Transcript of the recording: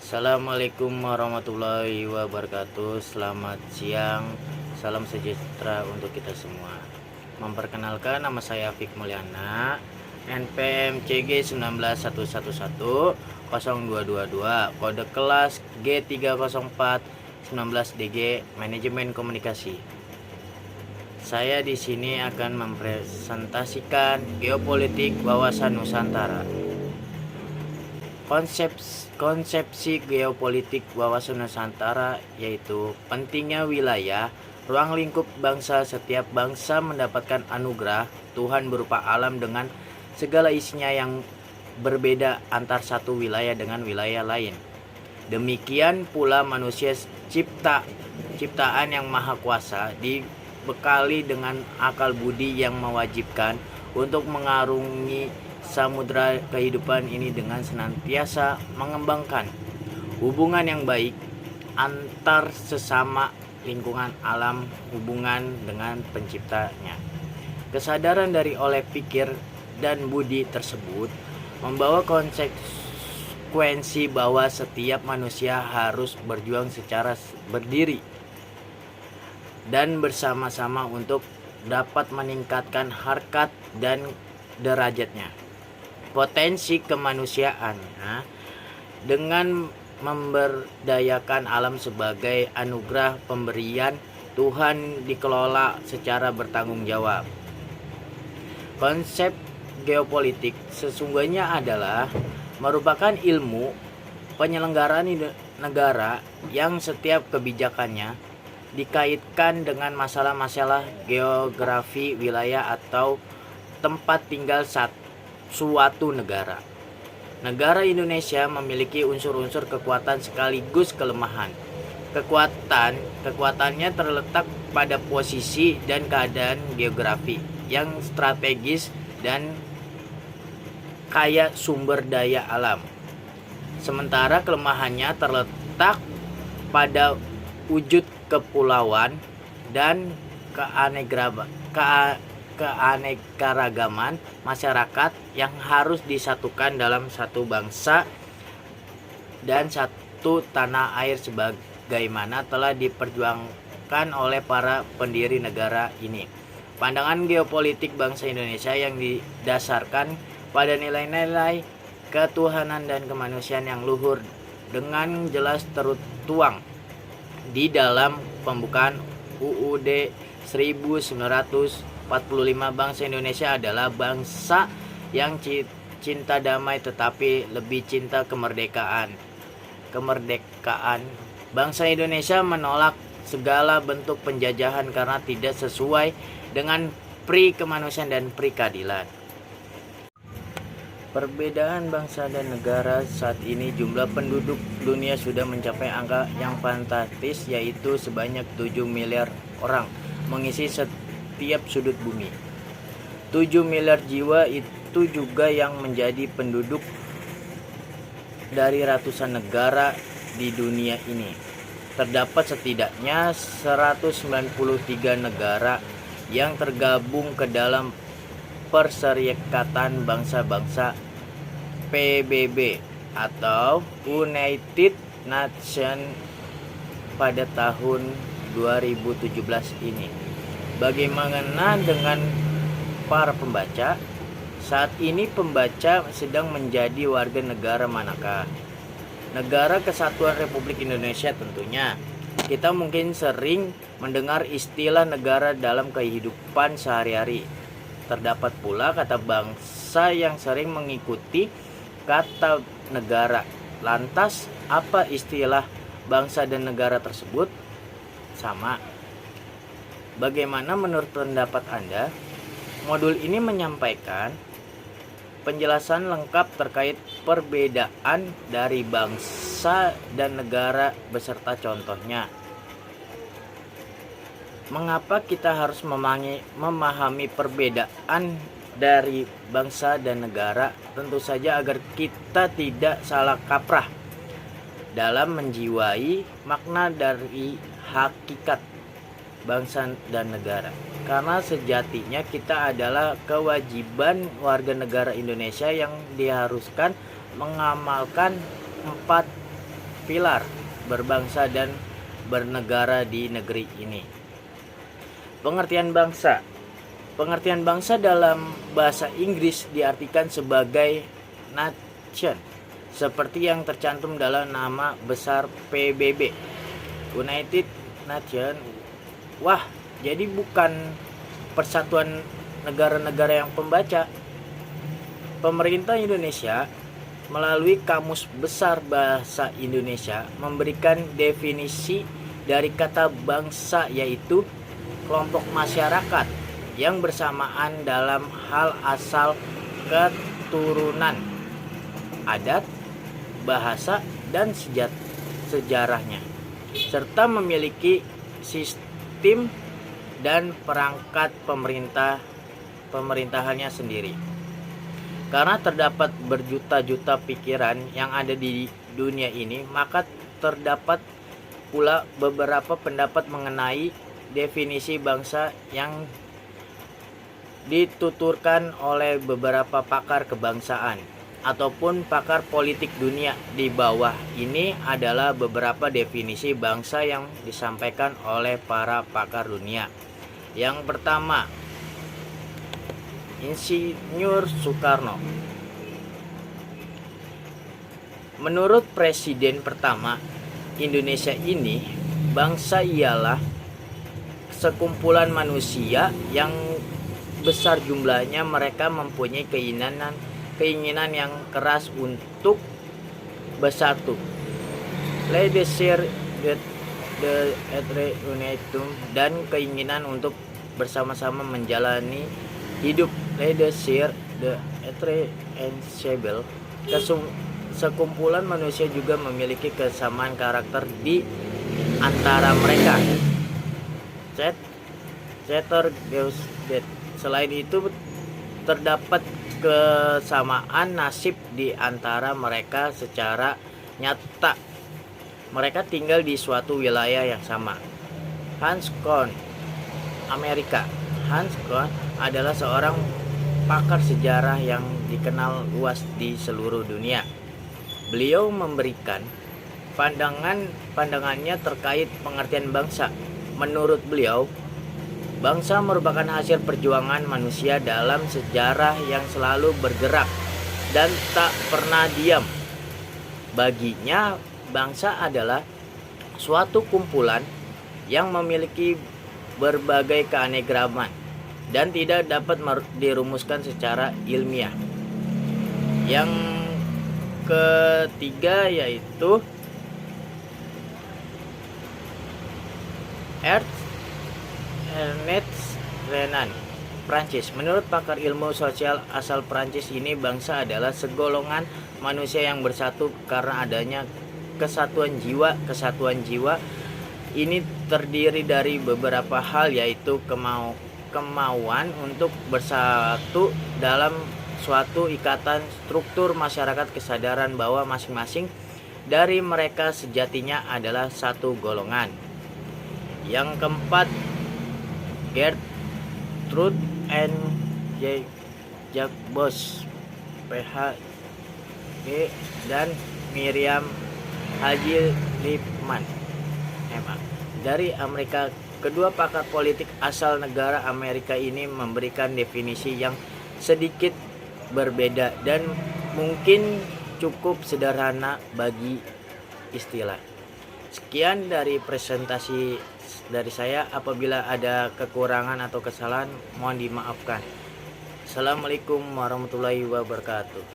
Assalamualaikum warahmatullahi wabarakatuh. Selamat siang, salam sejahtera untuk kita semua. Memperkenalkan, nama saya Afik Mulyana, NPM CG 191110222, kode kelas G304 19DG, Manajemen Komunikasi. Saya di sini akan mempresentasikan geopolitik wawasan Nusantara. Konsepsi geopolitik wawasan Nusantara yaitu pentingnya wilayah, ruang lingkup bangsa. Setiap bangsa mendapatkan anugerah Tuhan berupa alam dengan segala isinya yang berbeda antar satu wilayah dengan wilayah lain. Demikian pula manusia ciptaan yang maha kuasa dibekali dengan akal budi yang mewajibkan untuk mengarungi samudra kehidupan ini dengan senantiasa mengembangkan hubungan yang baik antar sesama lingkungan alam, hubungan dengan penciptanya. Kesadaran dari oleh pikir dan budi tersebut membawa konsekuensi bahwa setiap manusia harus berjuang secara berdiri dan bersama-sama untuk dapat meningkatkan harkat dan derajatnya. Potensi kemanusiaan dengan memberdayakan alam sebagai anugerah pemberian Tuhan dikelola secara bertanggung jawab. Konsep geopolitik sesungguhnya adalah merupakan ilmu penyelenggaraan negara yang setiap kebijakannya dikaitkan dengan masalah-masalah geografi wilayah atau tempat tinggal suatu negara. Negara Indonesia memiliki unsur-unsur kekuatan sekaligus kelemahan. Kekuatannya terletak pada posisi dan keadaan geografi yang strategis dan kaya sumber daya alam. Sementara kelemahannya terletak pada wujud kepulauan dan keanekaragaman masyarakat yang harus disatukan dalam satu bangsa dan satu tanah air sebagaimana telah diperjuangkan oleh para pendiri negara ini. Pandangan geopolitik bangsa Indonesia yang didasarkan pada nilai-nilai ketuhanan dan kemanusiaan yang luhur dengan jelas tertuang di dalam pembukaan UUD 1945. Bangsa Indonesia adalah bangsa yang cinta damai tetapi lebih cinta kemerdekaan. Bangsa Indonesia menolak segala bentuk penjajahan karena tidak sesuai dengan pri kemanusiaan dan pri keadilan. Perbedaan bangsa dan negara saat ini, jumlah penduduk dunia sudah mencapai angka yang fantastis, yaitu sebanyak 7 miliar orang mengisi setiap sudut bumi. 7 miliar jiwa itu juga yang menjadi penduduk dari ratusan negara di dunia ini. Terdapat setidaknya 193 negara yang tergabung ke dalam Perserikatan Bangsa-Bangsa PBB atau United Nations pada tahun 2017 ini. Bagaimana dengan para pembaca? Saat ini pembaca sedang menjadi warga negara manakah? Negara Kesatuan Republik Indonesia tentunya. Kita mungkin sering mendengar istilah negara dalam kehidupan sehari-hari. Terdapat pula kata bangsa yang sering mengikuti kata negara. Lantas, apa istilah bangsa dan negara tersebut? Sama. Bagaimana menurut pendapat Anda? Modul ini menyampaikan penjelasan lengkap terkait perbedaan dari bangsa dan negara beserta contohnya. Mengapa kita harus memahami perbedaan dari bangsa dan negara? Tentu saja agar kita tidak salah kaprah dalam menjiwai makna dari hakikat bangsa dan negara. Karena sejatinya kita adalah kewajiban warga negara Indonesia yang diharuskan mengamalkan 4 pilar berbangsa dan bernegara di negeri ini. Pengertian bangsa. Pengertian bangsa dalam bahasa Inggris diartikan sebagai nation, seperti yang tercantum dalam nama besar PBB, United Nation. Wah, jadi bukan persatuan negara-negara yang pembaca. Pemerintah Indonesia melalui Kamus Besar Bahasa Indonesia memberikan definisi dari kata bangsa, yaitu kelompok masyarakat yang bersamaan dalam hal asal keturunan, adat, bahasa, dan sejarahnya, serta memiliki sistem dan perangkat pemerintahannya sendiri. Karena terdapat berjuta-juta pikiran yang ada di dunia ini, maka terdapat pula beberapa pendapat mengenai definisi bangsa yang dituturkan oleh beberapa pakar kebangsaan ataupun pakar politik dunia. Di bawah ini adalah beberapa definisi bangsa yang disampaikan oleh para pakar dunia. Yang pertama, Insinyur Soekarno. Menurut Presiden pertama Indonesia ini, bangsa ialah sekumpulan manusia yang besar jumlahnya, mereka mempunyai keinginan yang keras untuk bersatu, leadership the unitum, dan keinginan untuk bersama-sama menjalani hidup, leadership the ensemble. Sekumpulan manusia juga memiliki kesamaan karakter di antara mereka. Selain itu, terdapat kesamaan nasib di antara mereka secara nyata. Mereka tinggal di suatu wilayah yang sama. Hans Kohn, Amerika. Hans Kohn adalah seorang pakar sejarah yang dikenal luas di seluruh dunia. Beliau memberikan pandangannya terkait pengertian bangsa. Menurut beliau, bangsa merupakan hasil perjuangan manusia dalam sejarah yang selalu bergerak dan tak pernah diam. Baginya, bangsa adalah suatu kumpulan yang memiliki berbagai keanekaragaman dan tidak dapat dirumuskan secara ilmiah. Yang ketiga yaitu Ernest Renan, Prancis. Menurut pakar ilmu sosial asal Prancis ini, bangsa adalah segolongan manusia yang bersatu karena adanya kesatuan jiwa. Kesatuan jiwa ini terdiri dari beberapa hal, yaitu kemauan untuk bersatu dalam suatu ikatan struktur masyarakat, kesadaran bahwa masing-masing dari mereka sejatinya adalah satu golongan. Yang keempat, Gertrude N. Jacobs, PhD, dan Miriam Haji Lipman, MA, dari Amerika. Kedua pakar politik asal negara Amerika ini memberikan definisi yang sedikit berbeda dan mungkin cukup sederhana bagi istilah. Sekian dari presentasi dari saya. Apabila ada kekurangan atau kesalahan, mohon dimaafkan. Assalamualaikum warahmatullahi wabarakatuh.